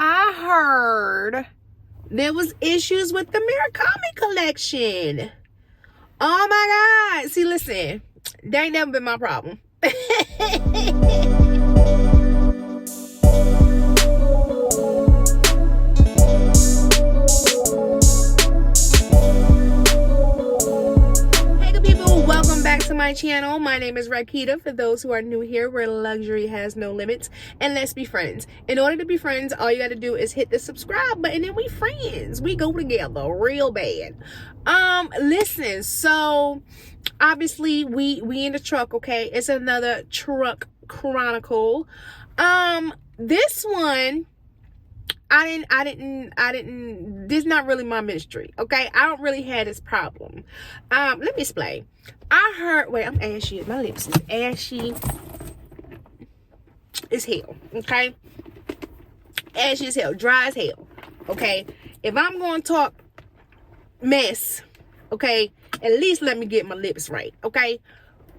I heard there was issues with the Murakami collection. Oh my God. See, listen, that ain't never been my problem. Welcome back to my channel. My name is Rakita. For those who are new here, where luxury has no limits, and let's be friends. In order to be friends, all you got to do is hit the subscribe button and we friends. We go together real bad. Listen, so obviously we in the truck, okay? It's another truck chronicle. This one I didn't, this is not really my ministry, okay? I don't really have this problem. Let me explain. I heard, wait, I'm ashy. My lips is ashy as hell, okay? Ashy as hell, dry as hell, okay? If I'm going to talk mess, okay, at least let me get my lips right, okay?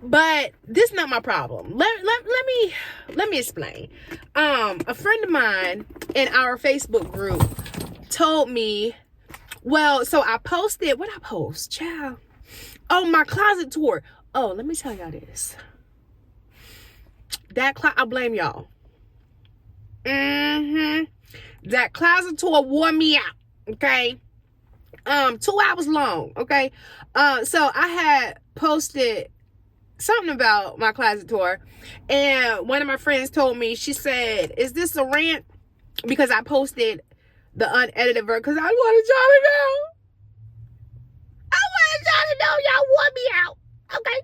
But this is not my problem. Let me explain. A friend of mine in our Facebook group told me, well, so I posted, what I post, child? Oh, my closet tour. Oh, let me tell y'all this. I blame y'all. That closet tour wore me out, okay? 2 hours long, okay? So I had posted something about my closet tour, and one of my friends told me, she said, is this a rant? Because I posted the unedited version, because I wanted y'all to know. Y'all want me out, okay?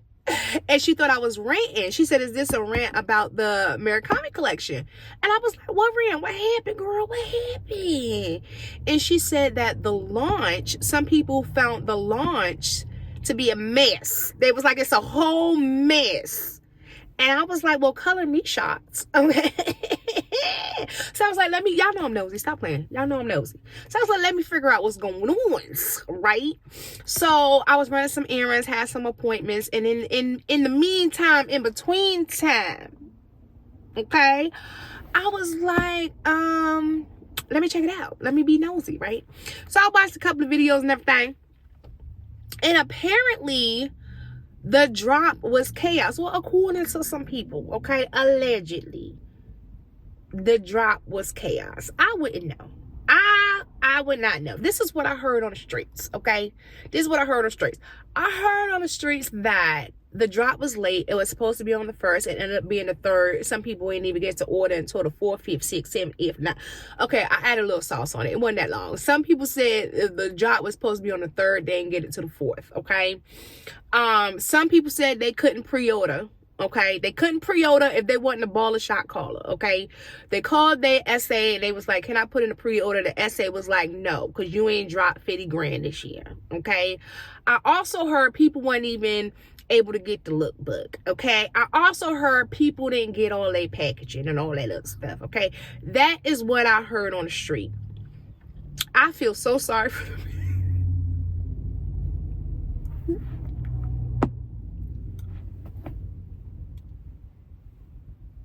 And she thought I was ranting. She said, is this a rant about the Murakami collection? And I was like, what rant? What happened, girl? What happened? And she said that the launch, some people found the launch to be a mess. They was like, it's a whole mess. And I was like, well, color me shots, okay? So I was like, y'all know I'm nosy. Stop playing. Y'all know I'm nosy. So I was like, let me figure out what's going on, right? So I was running some errands, had some appointments, and in the meantime, in between time, okay, I was like, let me check it out. Let me be nosy, right? So I watched a couple of videos and everything. And apparently, the drop was chaos. Well, according to some people, okay, allegedly, the drop was chaos. I wouldn't know. I would not know. This is what I heard on the streets, okay? This is what I heard on the streets. I heard on the streets that the drop was late. It was supposed to be on the 1st. It ended up being the 3rd. Some people didn't even get to order until the 4th, 5th, 6th, 7th, 8th, 9th. Okay, I added a little sauce on it. It wasn't that long. Some people said the drop was supposed to be on the 3rd. They didn't get it to the 4th, okay? Some people said they couldn't pre-order. Okay, they couldn't pre-order if they wasn't a baller shot caller. Okay, they called their SA and they was like, can I put in a pre-order? The SA was like, no, because you ain't dropped 50 grand this year. Okay, I also heard people weren't even able to get the lookbook. Okay, I also heard people didn't get all their packaging and all that other stuff. Okay, that is what I heard on the street. I feel so sorry for them.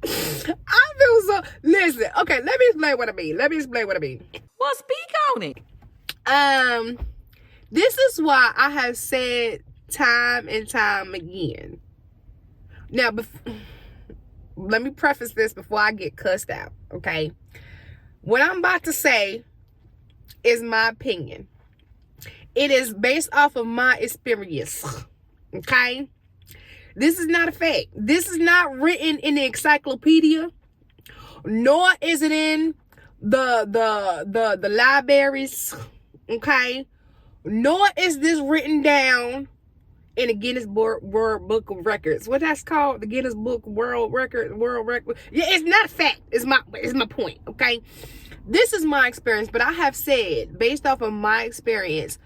I feel so, listen, okay, let me explain what I mean. Well, speak on it. This is why I have said time and time again. Now, let me preface this before I get cussed out, okay? What I'm about to say is my opinion. It is based off of my experience, okay? This is not a fact. This is not written in the encyclopedia, nor is it in the libraries, okay? Nor is this written down in the Guinness World Book of Records. What that's called? The Guinness Book World Record. Yeah, it's not a fact. It's my point, okay? This is my experience, but I have said, based off of my experience,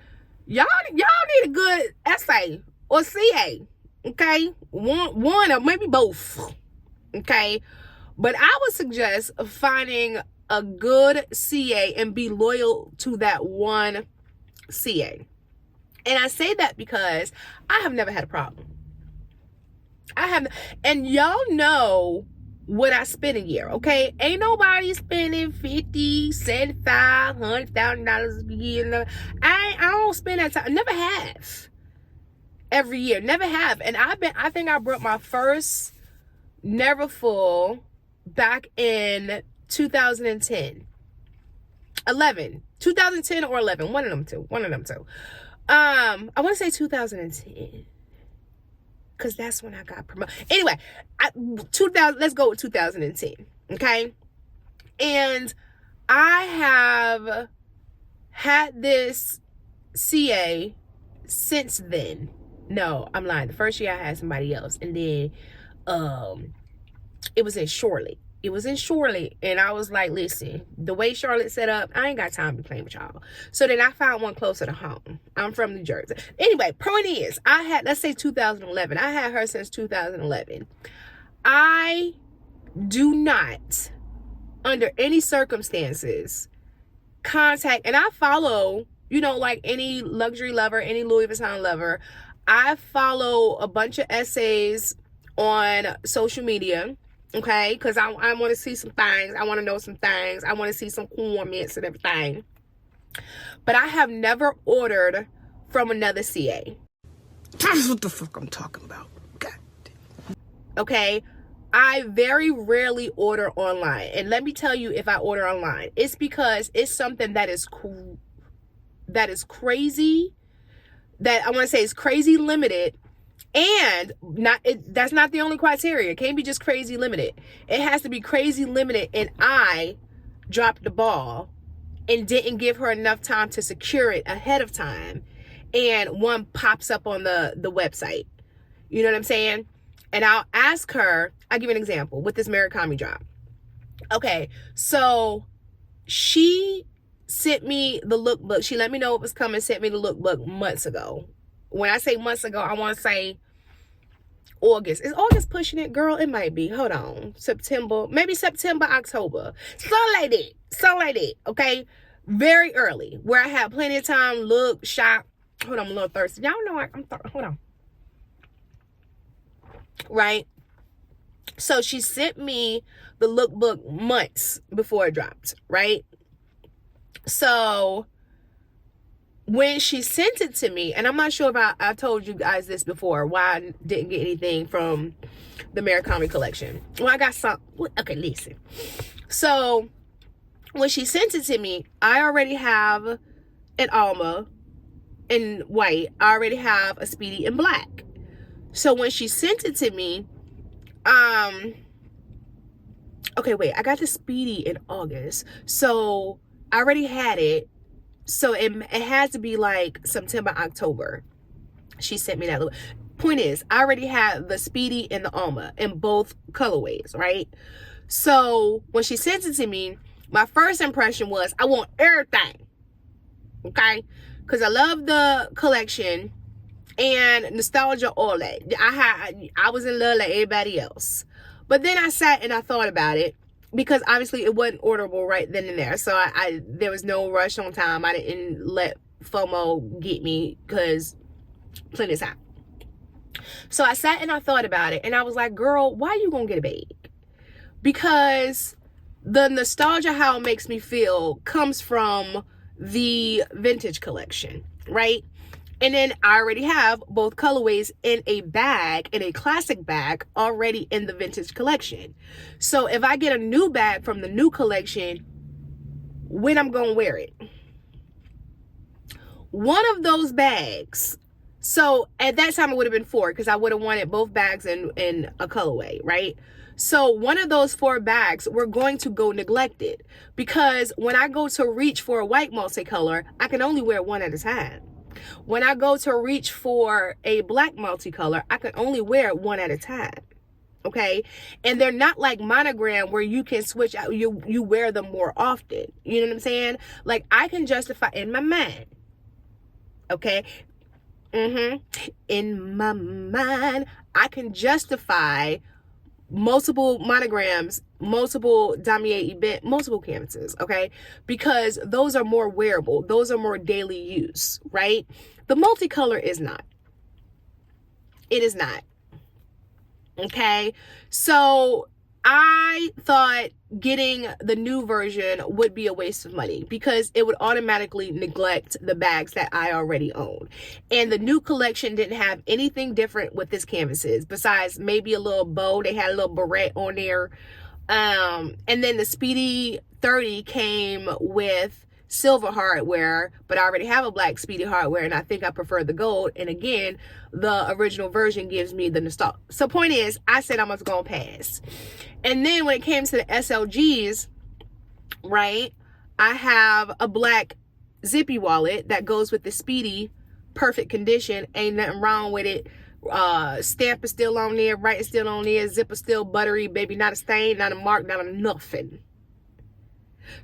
y'all need a good essay or CA. Okay, one or maybe both. Okay, but I would suggest finding a good CA and be loyal to that one CA. And I say that because I have never had a problem. I have, and y'all know what I spend a year, okay? Ain't nobody spending $50, $75, $100,000 a year. I don't spend that time. Never have. Every year. Never have. And I think I brought my first Neverfull back in 2010. 2010 or 11. One of them two. I want to say 2010. Because that's when I got promoted. Anyway, 2000. Let's go with 2010. Okay? And I have had this CA since then. No, I'm lying. The first year I had somebody else. And then it was in Charlotte. And I was like, listen, the way Charlotte set up, I ain't got time to be playing with y'all. So then I found one closer to home. I'm from New Jersey. Anyway, point is, let's say 2011. I had her since 2011. I do not, under any circumstances, contact, and I follow, like any luxury lover, any Louis Vuitton lover, I follow a bunch of essays on social media. Okay, because I want to see some things. I want to know some things. I want to see some comments and everything. But I have never ordered from another CA. That's what the fuck I'm talking about. God. Okay, I very rarely order online. And let me tell you, if I order online, it's because it's something that is crazy. That I want to say is crazy limited. And that's not the only criteria. It can't be just crazy limited. It has to be crazy limited, and I dropped the ball and didn't give her enough time to secure it ahead of time. And one pops up on the website. You know what I'm saying? And I'll ask her, I'll give you an example with this Murakami drop. Okay, so she sent me the lookbook. She let me know it was coming, sent me the lookbook months ago. When I say months ago, I want to say August. Is August pushing it, girl? It might be. Hold on. September, October. Something like that. Okay? Very early. Where I had plenty of time, look, shop. Hold on, I'm a little thirsty. Y'all know hold on. Right? So she sent me the lookbook months before it dropped. Right? So when she sent it to me, and I'm not sure if I told you guys this before, why I didn't get anything from the Murakami collection. Well, I got some. Okay, listen. So when she sent it to me, I already have an Alma in white. I already have a Speedy in black. So when she sent it to me, okay, wait, I got the Speedy in August. So I already had it. So it has to be like September, October. She sent me that. Point is, I already had the Speedy and the Alma in both colorways, right? So when she sent it to me, my first impression was, I want everything. Okay? Because I love the collection and nostalgia, all that. I was in love like everybody else. But then I sat and I thought about it. Because obviously it wasn't orderable right then and there. So there was no rush on time. I didn't let FOMO get me because plenty of time. So I sat and I thought about it. And I was like, girl, why you gonna get a bag? Because the nostalgia, how it makes me feel, comes from the vintage collection, right? And then I already have both colorways in a bag, in a classic bag, already in the vintage collection. So if I get a new bag from the new collection, when I'm going to wear it? One of those bags, so at that time it would have been 4 because I would have wanted both bags in a colorway, right? So one of those 4 bags were going to go neglected because when I go to reach for a white multicolor, I can only wear one at a time. When I go to reach for a black multicolor, I can only wear one at a time. Okay? And they're not like monogram where you can switch out, you wear them more often. You know what I'm saying? Like I can justify in my mind. Okay? In my mind, I can justify multiple monograms, multiple damier event, multiple canvases, okay? Because those are more wearable. Those are more daily use, right? The multicolor is not. It is not. Okay? So I thought getting the new version would be a waste of money because it would automatically neglect the bags that I already own. And the new collection didn't have anything different with this canvases besides maybe a little bow. They had a little barrette on there. And then the Speedy 30 came with silver hardware, but I already have a black Speedy hardware and I think I prefer the gold. And again, the original version gives me the nostalgia. So point is, I said I was gonna pass. And then when it came to the SLGs, right, I have a black zippy wallet that goes with the Speedy, perfect condition, ain't nothing wrong with it. Stamp is still on there, right is still on there, zipper still buttery, baby, not a stain, not a mark, not a nothing.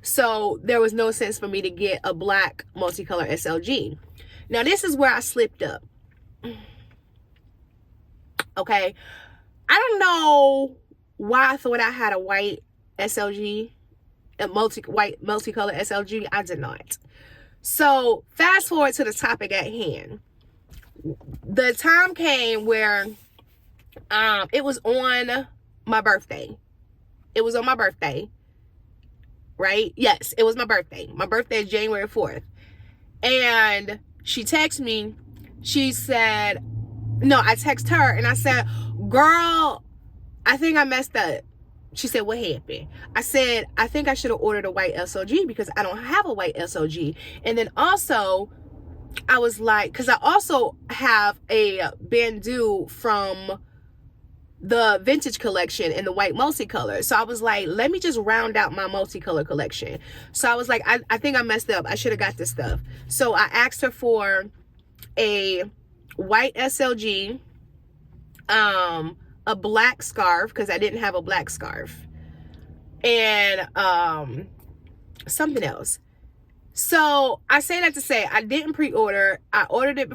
So there was no sense for me to get a black multicolor SLG. Now this is where I slipped up. Okay, I don't know why I thought I had a white SLG, white multicolor SLG. I did not. So fast forward to the topic at hand. The time came where it was on my birthday. It was on my birthday. Right? Yes, it was my birthday. My birthday is January 4th. And she texted me. She said, no, I texted her and I said, girl, I think I messed up. She said, what happened? I said, I think I should have ordered a white SLG because I don't have a white SLG. And then also, I was like, because I also have a bandeau from the vintage collection in the white multicolor. So I was like, let me just round out my multicolor collection. So I was like, I think I messed up. I should have got this stuff. So I asked her for a white SLG, a black scarf, because I didn't have a black scarf, and something else. So I say that to say I didn't pre-order. I ordered it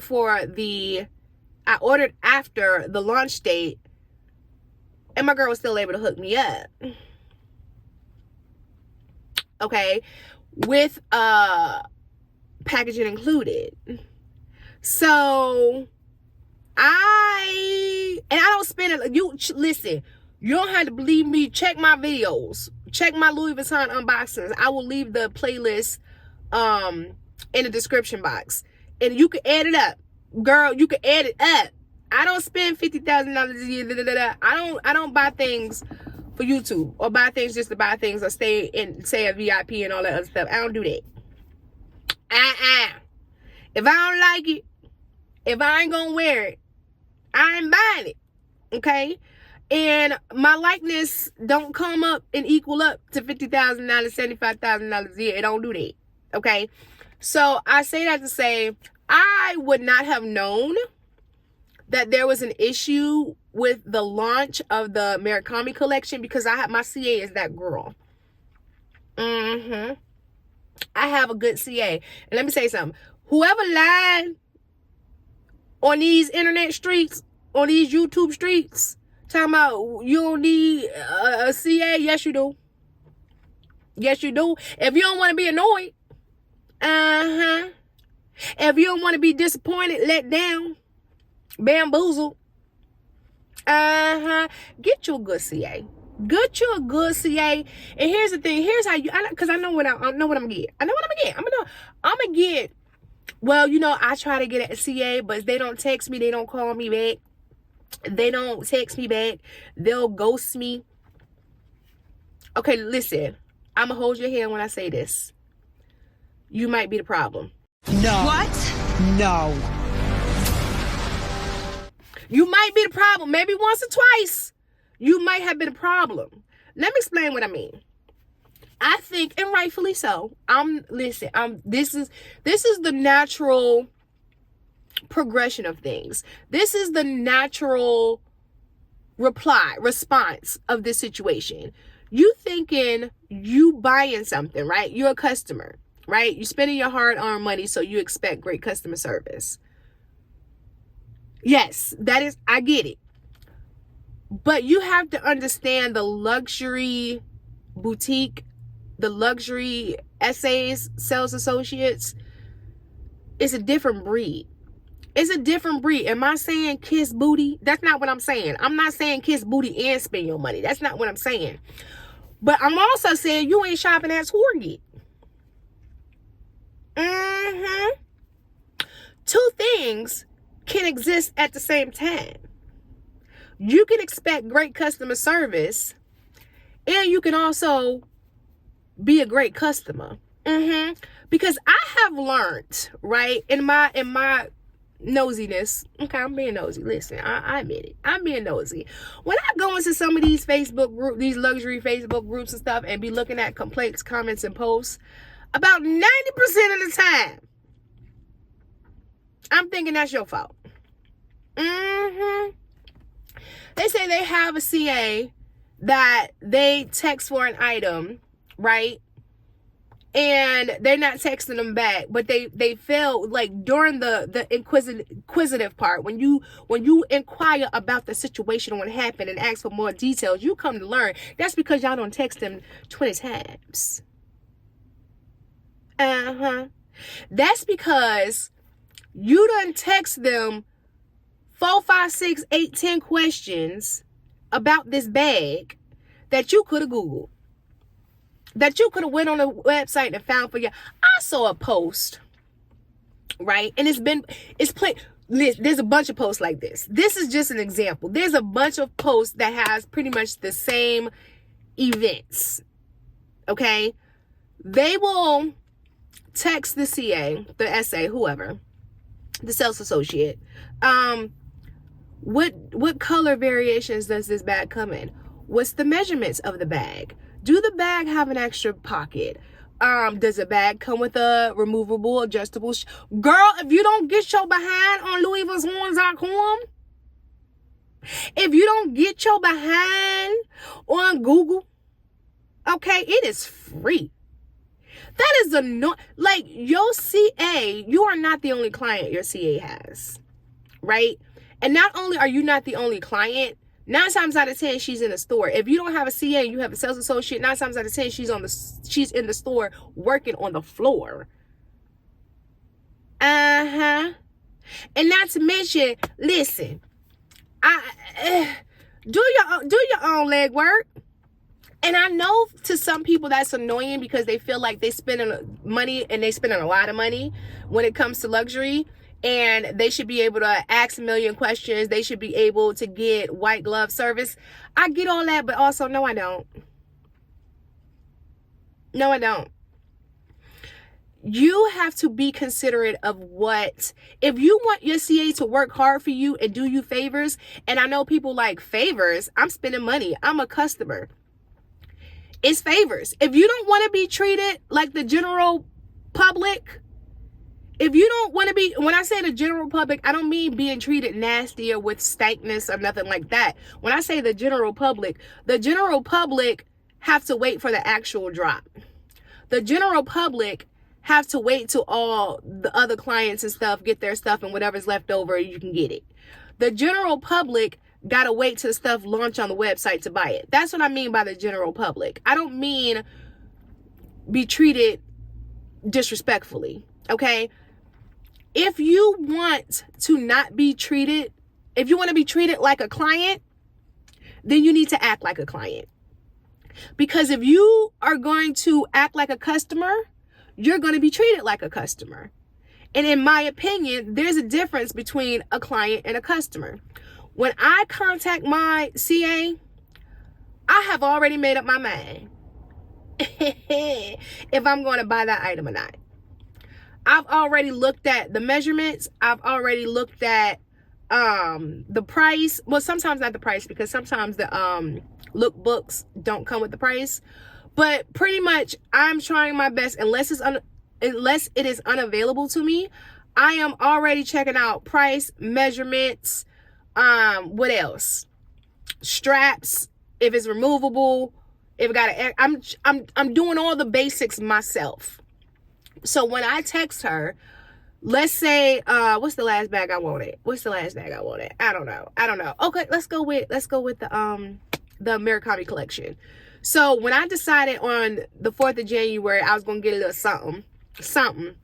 I ordered after the launch date. And my girl was still able to hook me up. Okay. With packaging included. So I don't spend it. Listen, you don't have to believe me. Check my videos. Check my Louis Vuitton unboxings. I will leave the playlist in the description box. And you can add it up. Girl, you can add it up. I don't spend $50,000 a year. I don't buy things for YouTube or buy things just to buy things or stay in, say, a VIP and all that other stuff. I don't do that. If I don't like it, if I ain't gonna wear it, I ain't buying it. Okay? And my likeness don't come up and equal up to $50,000, $75,000 a year. It don't do that. Okay? So I say that to say I would not have known that there was an issue with the launch of the Murakami collection because I have my CA is that girl. I have a good CA. And let me say something. Whoever lied on these internet streets, on these YouTube streets, talking about you don't need a CA, yes you do. Yes you do. If you don't want to be annoyed, if you don't want to be disappointed, let down, bamboozled, get you a good CA. Get you a good CA. And here's the thing. Here's how you, because I know what I'm gonna get. I know what I'm gonna get. I'm gonna get. Well, you know, I try to get a CA, but they don't text me. They don't call me back. They don't text me back. They'll ghost me. Okay, listen. I'm gonna hold your hand when I say this. You might be the problem. No. What? No. You might be the problem. Maybe once or twice. You might have been a problem. Let me explain what I mean. I think, and rightfully so, this is the natural progression of things. This is the natural response of this situation. You thinking you buying something, right? You're a customer, right? You're spending your hard-earned money, so you expect great customer service. Yes, that is, I get it. But you have to understand the luxury boutique, the luxury essays, sales associates, is a different breed. It's a different breed. Am I saying kiss booty? That's not what I'm saying. I'm not saying kiss booty and spend your money. That's not what I'm saying. But I'm also saying you ain't shopping at Target. Two things can exist at the same time. You can expect great customer service, and you can also be a great customer. Because I have learned, right, in my nosiness. Okay, I'm being nosy. Listen, I admit it. I'm being nosy. When I go into some of these Facebook groups, these luxury Facebook groups and stuff, and be looking at complaints, comments, and posts, about 90% of the time, I'm thinking that's your fault. They say they have a CA that they text for an item, right? And they're not texting them back, but they feel like during the inquisitive part, when you inquire about the situation, what happened, and ask for more details, you come to learn that's because y'all don't text them 20 times. That's because you done text them 4, 5, 6, 8, 10 questions about this bag that you could have Googled, that you could have went on a website and found for you. I saw a post, right? And there's a bunch of posts like this. This is just an example. There's a bunch of posts that has pretty much the same events. Okay? They will text the CA, the SA, whoever, the sales associate. What color variations does this bag come in? What's the measurements of the bag? Do the bag have an extra pocket? Does the bag come with a removable, adjustable? Girl, if you don't get your behind on Louis Vuitton.com, if you don't get your behind on Google, okay, it is free. That is like your CA, you are not the only client your CA has, right? And not only are you not the only client, 9 times out of 10, she's in the store. If you don't have a CA and you have a sales associate, 9 times out of 10, she's in the store working on the floor. And not to mention, listen, do your own legwork. And I know to some people that's annoying because they feel like they spending money, and they spending a lot of money when it comes to luxury. And they should be able to ask a million questions. They should be able to get white glove service. I get all that, but also, no, I don't. No, I don't. You have to be considerate of if you want your CA to work hard for you and do you favors, and I know people like favors, I'm spending money. I'm a customer. It's favors. If you don't want to be treated like the general public, if you don't want to be, when I say the general public, I don't mean being treated nasty or with stankness or nothing like that. When I say the general public have to wait for the actual drop. The general public have to wait till all the other clients and stuff get their stuff, and whatever's left over, you can get it. The general public got to wait till stuff launch on the website to buy it. That's what I mean by the general public. I don't mean be treated disrespectfully, okay? If you want to not be treated, if you want to be treated like a client, then you need to act like a client. Because if you are going to act like a customer, you're going to be treated like a customer. And in my opinion, there's a difference between a client and a customer. When I contact my CA, I have already made up my mind if I'm going to buy that item or not. I've already looked at the measurements. I've already looked at the price. Well, sometimes not the price, because sometimes the lookbooks don't come with the price. But pretty much, I'm trying my best. Unless it is unavailable to me, I am already checking out price, measurements. What else? Straps, if it's removable, if it got I'm doing all the basics myself. So when I text her, let's say, what's the last bag I wanted? I don't know. Okay, let's go with the Murakami collection. So when I decided on the 4th of January, I was going to get a little something,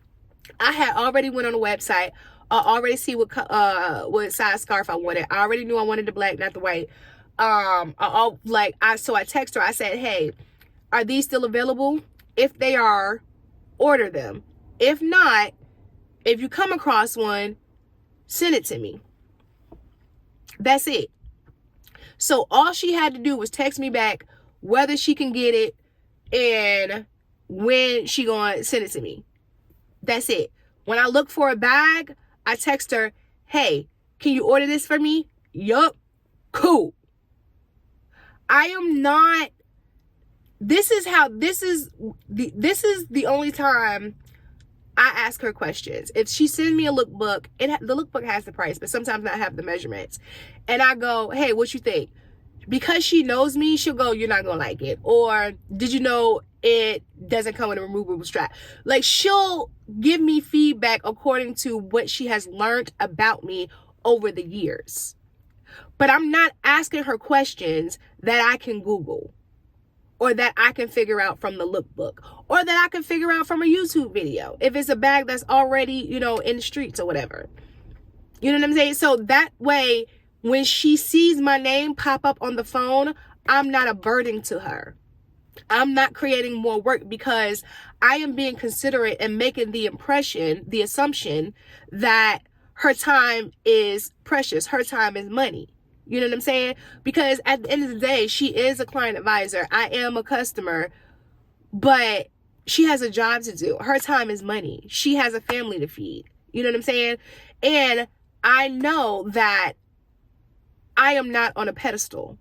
I had already went on the website, I already see what size scarf I wanted. I already knew I wanted the black, not the white. So I text her. I said, hey, are these still available? If they are, order them. If not, if you come across one, send it to me. That's it. So all she had to do was text me back whether she can get it and when she gonna send it to me. That's it. When I look for a bag, I text her, hey, can you order this for me? Yup. Cool. I am not, this is the only time I ask her questions. If she sends me a lookbook, the lookbook has the price, but sometimes I have the measurements. And I go, hey, what you think? Because she knows me, she'll go, you're not gonna like it. Or, did you know it doesn't come with a removable strap? Like, she'll give me feedback according to what she has learned about me over the years. But I'm not asking her questions that I can Google, or that I can figure out from the lookbook, or that I can figure out from a YouTube video, if it's a bag that's already, in the streets or whatever. You know what I'm saying? So that way, when she sees my name pop up on the phone, I'm not a burden to her. I'm not creating more work, because I am being considerate and making the assumption that her time is precious. Her time is money. You know what I'm saying? Because at the end of the day, she is a client advisor. I am a customer, but she has a job to do. Her time is money. She has a family to feed. You know what I'm saying? And I know that I am not on a pedestal.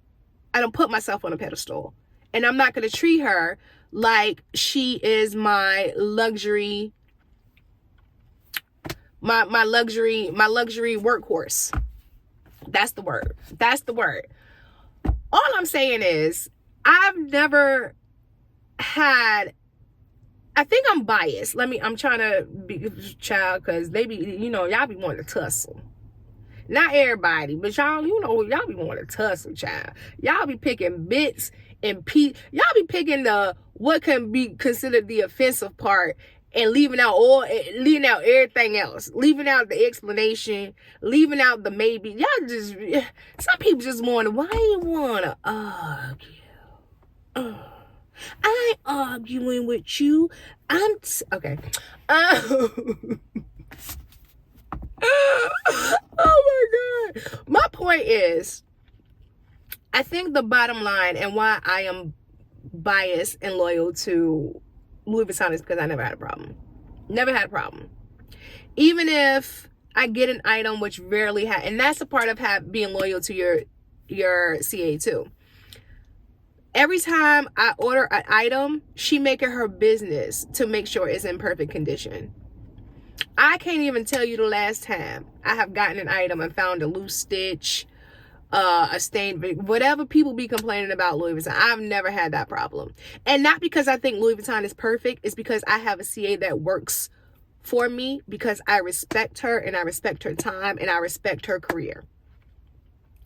I don't put myself on a pedestal. And I'm not going to treat her like she is my luxury workhorse. That's the word. That's the word. All I'm saying is, I've never had, I think I'm biased. I'm trying to be child, because they be, y'all be wanting to tussle. Not everybody, but y'all be wanting to tussle, child. Y'all be picking bits and y'all be picking what can be considered the offensive part, and leaving out everything else, leaving out the explanation, leaving out the maybe. Y'all just, some people just wonder, why you wanna argue? I ain't arguing with you. Okay. Oh my God. My point is, I think the bottom line, and why I am biased and loyal to Louis Vuitton, is because I never had a problem. Never had a problem. Even if I get an item, which rarely and that's a part of being loyal to your CA too. Every time I order an item, she make it her business to make sure it's in perfect condition. I can't even tell you the last time I have gotten an item and found a loose stitch, a stain, whatever people be complaining about Louis Vuitton. I've never had that problem. And not because I think Louis Vuitton is perfect. It's because I have a CA that works for me, because I respect her, and I respect her time, and I respect her career.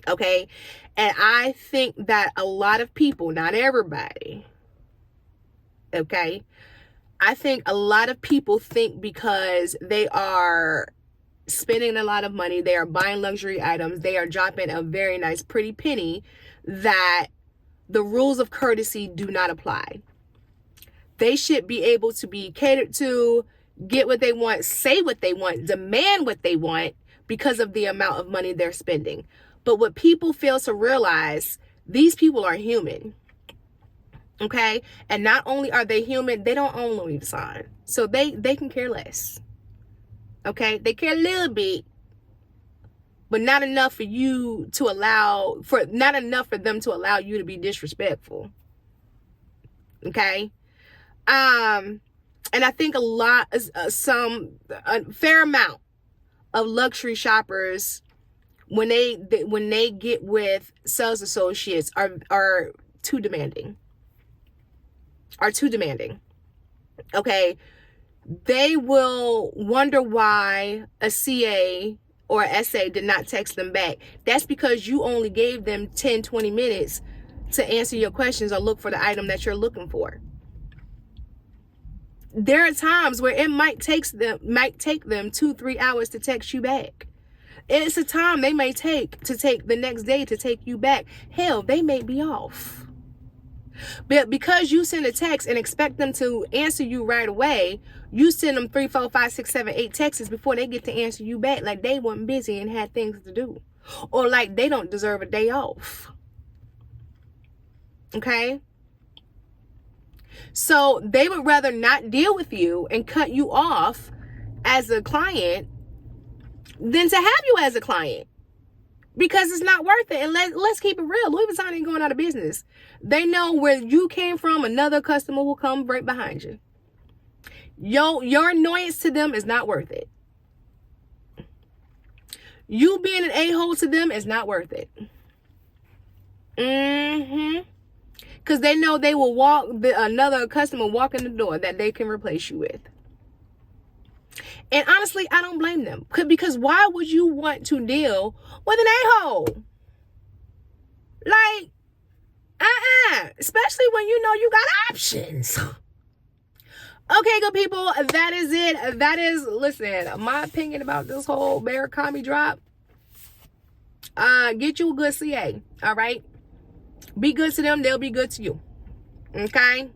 Okay. And I think that a lot of people, not everybody, okay, I think a lot of people think because they are spending a lot of money, they are buying luxury items, they are dropping a very nice pretty penny, that the rules of courtesy do not apply. They should be able to be catered to, get what they want, say what they want, demand what they want, because of the amount of money they're spending. But what people fail to realize, these people are human. Okay? And not only are they human, they don't own Louis Vuitton. So they can care less. Okay? They care a little bit, but not enough for them to allow you to be disrespectful. Okay? And I think a fair amount of luxury shoppers, when they get with sales associates, are too demanding. Okay? They will wonder why a CA or SA did not text them back. That's because you only gave them 10, 20 minutes to answer your questions or look for the item that you're looking for. There are times where it might take them 2-3 hours to text you back. It's a time they may take the next day to take you back. Hell, they may be off. But because you send a text and expect them to answer you right away, you send them 3, 4, 5, 6, 7, 8 texts before they get to answer you back, like they weren't busy and had things to do, or like they don't deserve a day off. Okay? So they would rather not deal with you and cut you off as a client than to have you as a client, because it's not worth it. And let's keep it real. Louis Vuitton ain't going out of business. They know where you came from. Another customer will come right behind you. Your annoyance to them is not worth it. You being an a-hole to them is not worth it. Because they know they will another customer walk in the door that they can replace you with. And honestly, I don't blame them. Because why would you want to deal with an a-hole? Like, especially when you know you got options. Okay, good people, that is it. That is, listen, my opinion about this whole Murakami drop. Get you a good CA, all right? Be good to them, they'll be good to you. Okay?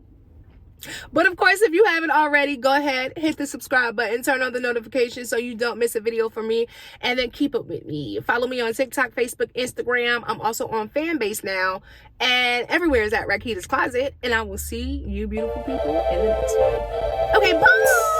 But of course, if you haven't already, go ahead, hit the subscribe button, turn on the notifications so you don't miss a video from me, and then keep up with me. Follow me on TikTok, Facebook, Instagram. I'm also on Fanbase now, and everywhere is at Rakita's Closet, and I will see you beautiful people in the next one. Okay, bye!